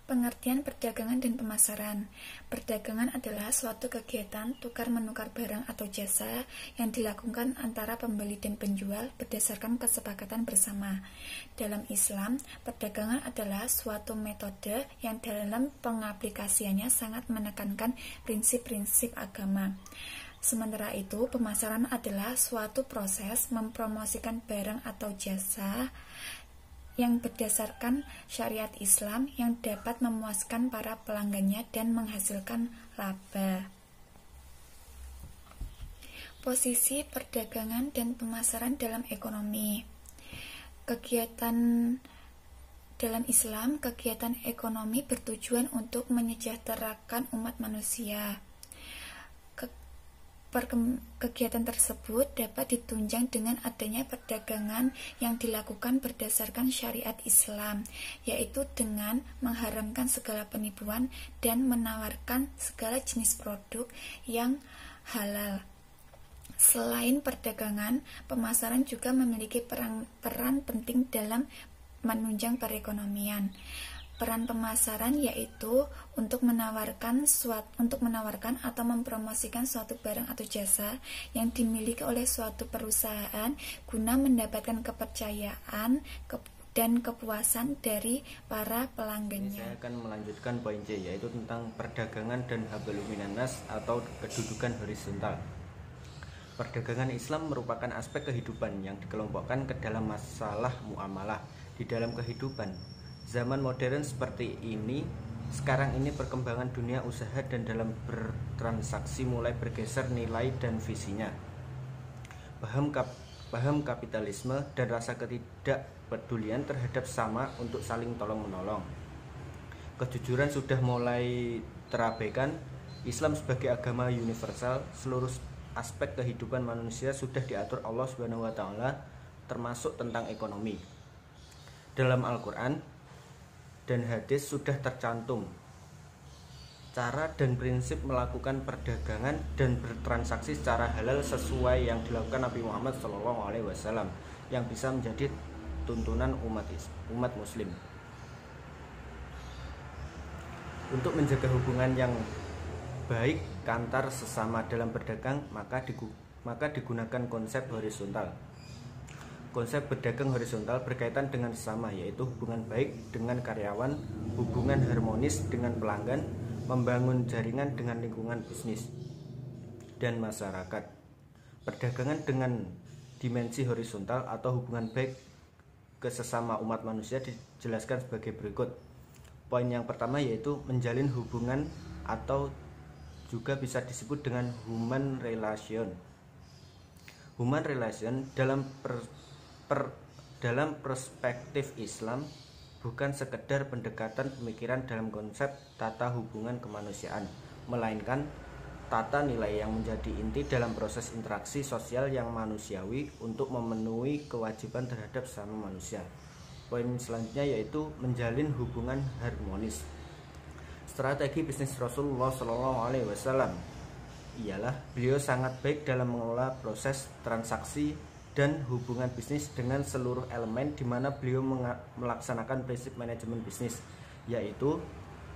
Pengertian perdagangan dan pemasaran. Perdagangan adalah suatu kegiatan tukar-menukar barang atau jasa yang dilakukan antara pembeli dan penjual berdasarkan kesepakatan bersama. Dalam Islam, perdagangan adalah suatu metode yang dalam pengaplikasiannya sangat menekankan prinsip-prinsip agama. Sementara itu, pemasaran adalah suatu proses mempromosikan barang atau jasa yang berdasarkan syariat Islam yang dapat memuaskan para pelanggannya dan menghasilkan laba. Posisi perdagangan dan pemasaran dalam ekonomi. Dalam Islam, kegiatan ekonomi bertujuan untuk menyejahterakan umat manusia. Kegiatan tersebut dapat ditunjang dengan adanya perdagangan yang dilakukan berdasarkan syariat Islam, yaitu dengan mengharamkan segala penipuan dan menawarkan segala jenis produk yang halal. Selain perdagangan, pemasaran juga memiliki peran penting dalam menunjang perekonomian. Peran pemasaran yaitu untuk menawarkan atau mempromosikan suatu barang atau jasa yang dimiliki oleh suatu perusahaan guna mendapatkan kepercayaan dan kepuasan dari para pelanggannya. Saya akan melanjutkan poin C, yaitu tentang perdagangan dan hablum minan nas atau kedudukan horizontal. Perdagangan Islam merupakan aspek kehidupan yang dikelompokkan ke dalam masalah muamalah di dalam kehidupan. Zaman modern seperti ini, sekarang ini perkembangan dunia usaha dan dalam bertransaksi mulai bergeser nilai dan visinya. Paham kapitalisme dan rasa ketidakpedulian terhadap sama untuk saling tolong-menolong. Kejujuran sudah mulai terabaikan. Islam sebagai agama universal, seluruh aspek kehidupan manusia sudah diatur Allah SWT, termasuk tentang ekonomi. Dalam Al-Quran dan hadis sudah tercantum cara dan prinsip melakukan perdagangan dan bertransaksi secara halal sesuai yang dilakukan Nabi Muhammad SAW, yang bisa menjadi tuntunan umat muslim. Untuk menjaga hubungan yang baik antar sesama dalam berdagang, maka digunakan konsep horizontal. Konsep berdagang horizontal berkaitan dengan sesama, yaitu hubungan baik dengan karyawan, hubungan harmonis dengan pelanggan, membangun jaringan dengan lingkungan bisnis dan masyarakat. Perdagangan dengan dimensi horizontal atau hubungan baik ke sesama umat manusia dijelaskan sebagai berikut. Poin yang pertama yaitu menjalin hubungan atau juga bisa disebut dengan human relation. Human relation dalam perspektif Islam bukan sekedar pendekatan pemikiran dalam konsep tata hubungan kemanusiaan, melainkan tata nilai yang menjadi inti dalam proses interaksi sosial yang manusiawi untuk memenuhi kewajiban terhadap sesama manusia. Poin selanjutnya yaitu menjalin hubungan harmonis. Strategi bisnis Rasulullah SAW ialah beliau sangat baik dalam mengelola proses transaksi dan hubungan bisnis dengan seluruh elemen, di mana beliau melaksanakan prinsip manajemen bisnis, yaitu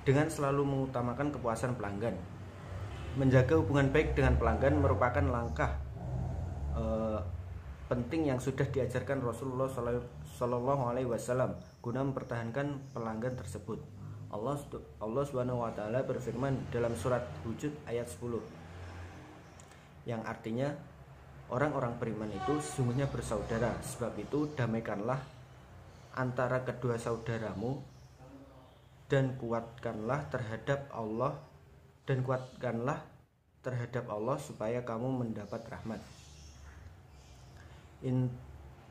dengan selalu mengutamakan kepuasan pelanggan. Menjaga hubungan baik dengan pelanggan merupakan langkah penting yang sudah diajarkan Rasulullah SAW guna mempertahankan pelanggan tersebut. Allah SWT berfirman dalam surat Hud ayat 10, yang artinya orang-orang beriman itu sesungguhnya bersaudara, sebab itu damaikanlah antara kedua saudaramu dan kuatkanlah terhadap Allah supaya kamu mendapat rahmat.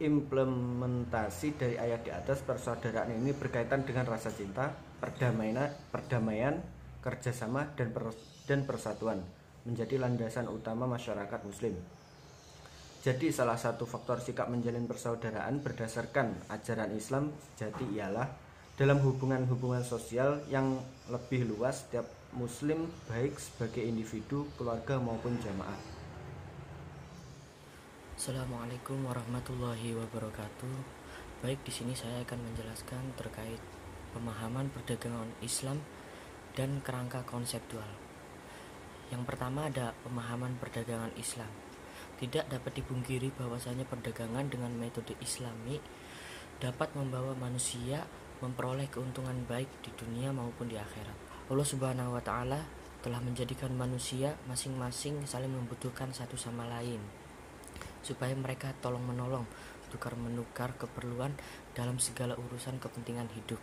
Implementasi dari ayat di atas, persaudaraan ini berkaitan dengan rasa cinta, perdamaian, kerjasama dan persatuan menjadi landasan utama masyarakat muslim. Jadi salah satu faktor sikap menjalin persaudaraan berdasarkan ajaran Islam sejati ialah dalam hubungan-hubungan sosial yang lebih luas setiap muslim, baik sebagai individu, keluarga maupun jamaah. Assalamualaikum warahmatullahi wabarakatuh. Baik, di sini saya akan menjelaskan terkait pemahaman perdagangan Islam dan kerangka konseptual. Yang pertama ada pemahaman perdagangan Islam. Tidak dapat dipungkiri bahwasanya perdagangan dengan metode Islami dapat membawa manusia memperoleh keuntungan baik di dunia maupun di akhirat. Allah Subhanahu wa taala telah menjadikan manusia masing-masing saling membutuhkan satu sama lain, supaya mereka tolong-menolong, tukar-menukar keperluan dalam segala urusan kepentingan hidup.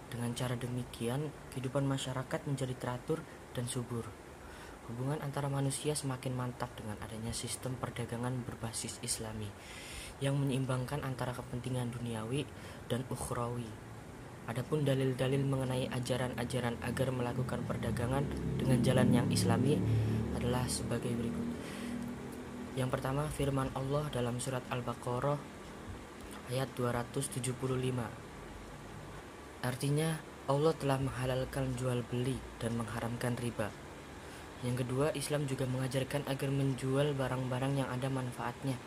Dengan cara demikian, kehidupan masyarakat menjadi teratur dan subur. Hubungan antara manusia semakin mantap dengan adanya sistem perdagangan berbasis Islami yang menyeimbangkan antara kepentingan duniawi dan ukhrawi. Adapun dalil-dalil mengenai ajaran-ajaran agar melakukan perdagangan dengan jalan yang Islami adalah sebagai berikut. Yang pertama, firman Allah dalam surat Al-Baqarah ayat 275. Artinya, Allah telah menghalalkan jual beli dan mengharamkan riba. Yang kedua, Islam juga mengajarkan agar menjual barang-barang yang ada manfaatnya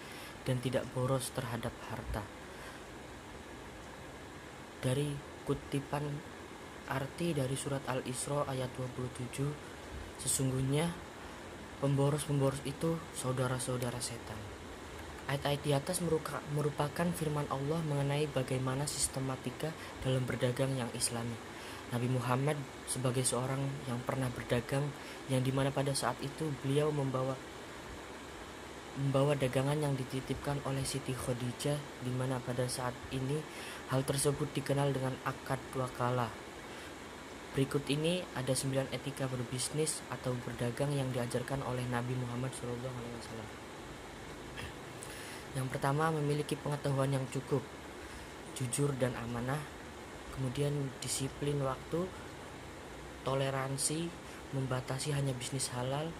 dan tidak boros terhadap harta. Dari kutipan arti dari surat Al-Isra ayat 27, sesungguhnya pemboros-pemboros itu saudara-saudara setan. Ayat-ayat di atas merupakan firman Allah mengenai bagaimana sistematika dalam berdagang yang Islami. Nabi Muhammad sebagai seorang yang pernah berdagang, yang dimana pada saat itu beliau membawa dagangan yang dititipkan oleh Siti Khadijah, dimana pada saat ini hal tersebut dikenal dengan akad wakalah. Berikut ini ada 9 etika berbisnis atau berdagang yang diajarkan oleh Nabi Muhammad SAW. Yang pertama, memiliki pengetahuan yang cukup, jujur dan amanah, kemudian disiplin waktu, toleransi, membatasi hanya bisnis halal,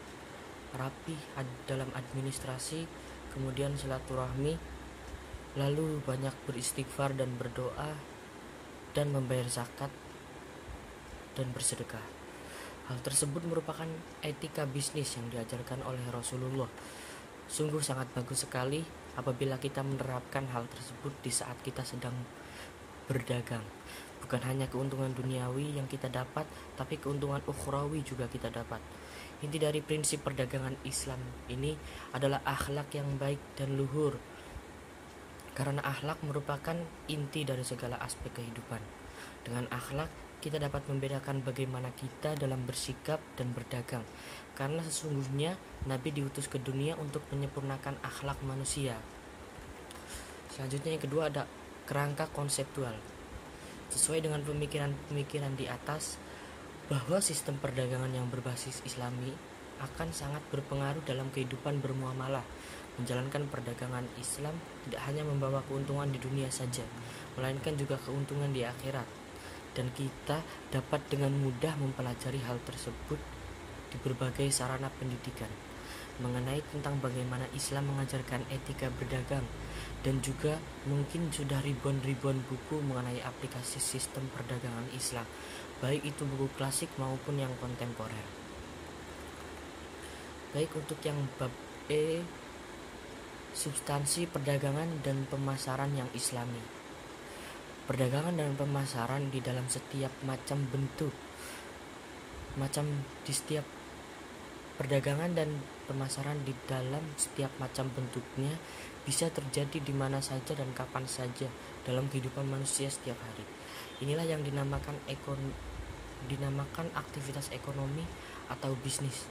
rapi dalam administrasi, kemudian silaturahmi, lalu banyak beristighfar dan berdoa, dan membayar zakat dan bersedekah. Hal tersebut merupakan etika bisnis yang diajarkan oleh Rasulullah. Sungguh sangat bagus sekali apabila kita menerapkan hal tersebut di saat kita sedang berdagang. Bukan hanya keuntungan duniawi yang kita dapat, tapi keuntungan ukhrawi juga kita dapat. Inti dari prinsip perdagangan Islam ini adalah akhlak yang baik dan luhur, karena akhlak merupakan inti dari segala aspek kehidupan. Dengan akhlak, kita dapat membedakan bagaimana kita dalam bersikap dan berdagang, karena sesungguhnya Nabi diutus ke dunia untuk menyempurnakan akhlak manusia. Selanjutnya yang kedua ada kerangka konseptual. Sesuai dengan pemikiran di atas, bahwa sistem perdagangan yang berbasis Islami akan sangat berpengaruh dalam kehidupan bermuamalah. Menjalankan perdagangan Islam tidak hanya membawa keuntungan di dunia saja, melainkan juga keuntungan di akhirat. Dan kita dapat dengan mudah mempelajari hal tersebut di berbagai sarana pendidikan mengenai tentang bagaimana Islam mengajarkan etika berdagang, dan juga mungkin sudah ribuan buku mengenai aplikasi sistem perdagangan Islam, baik itu buku klasik maupun yang kontemporer. Baik untuk yang bab E, substansi perdagangan dan pemasaran yang Islami. Perdagangan dan pemasaran di dalam setiap macam bentuk, di setiap perdagangan dan pemasaran di dalam setiap macam bentuknya bisa terjadi di mana saja dan kapan saja dalam kehidupan manusia setiap hari. Inilah yang dinamakan aktivitas ekonomi atau bisnis.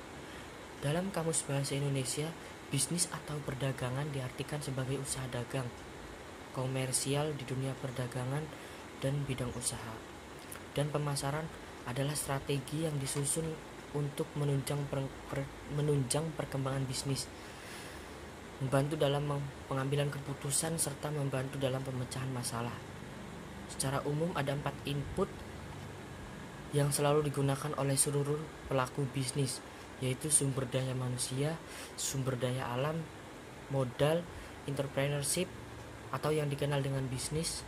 Dalam Kamus Bahasa Indonesia, bisnis atau perdagangan diartikan sebagai usaha dagang, komersial di dunia perdagangan dan bidang usaha. Dan pemasaran adalah strategi yang disusun untuk menunjang perkembangan bisnis, membantu dalam pengambilan keputusan, serta membantu dalam pemecahan masalah. Secara umum ada 4 input yang selalu digunakan oleh seluruh pelaku bisnis, yaitu sumber daya manusia, sumber daya alam, modal, entrepreneurship, atau yang dikenal dengan bisnis.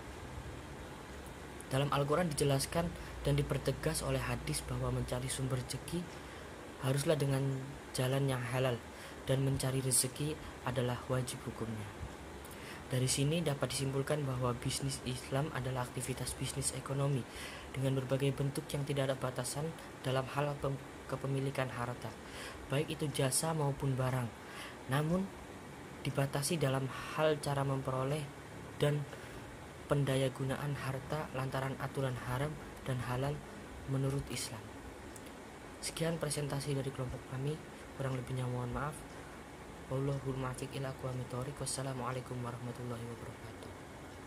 Dalam Al-Quran dijelaskan dan dipertegas oleh hadis bahwa mencari sumber rezeki haruslah dengan jalan yang halal, dan mencari rezeki adalah wajib hukumnya. Dari sini dapat disimpulkan bahwa bisnis Islam adalah aktivitas bisnis ekonomi dengan berbagai bentuk yang tidak ada batasan dalam hal kepemilikan harta, baik itu jasa maupun barang. Namun dibatasi dalam hal cara memperoleh dan pendayagunaan harta lantaran aturan haram dan halal menurut Islam. Sekian presentasi dari kelompok kami, kurang lebihnya mohon maaf. Wallahul muwaffiq ila aqwamit thoriq. Wassalamualaikum warahmatullahi wabarakatuh.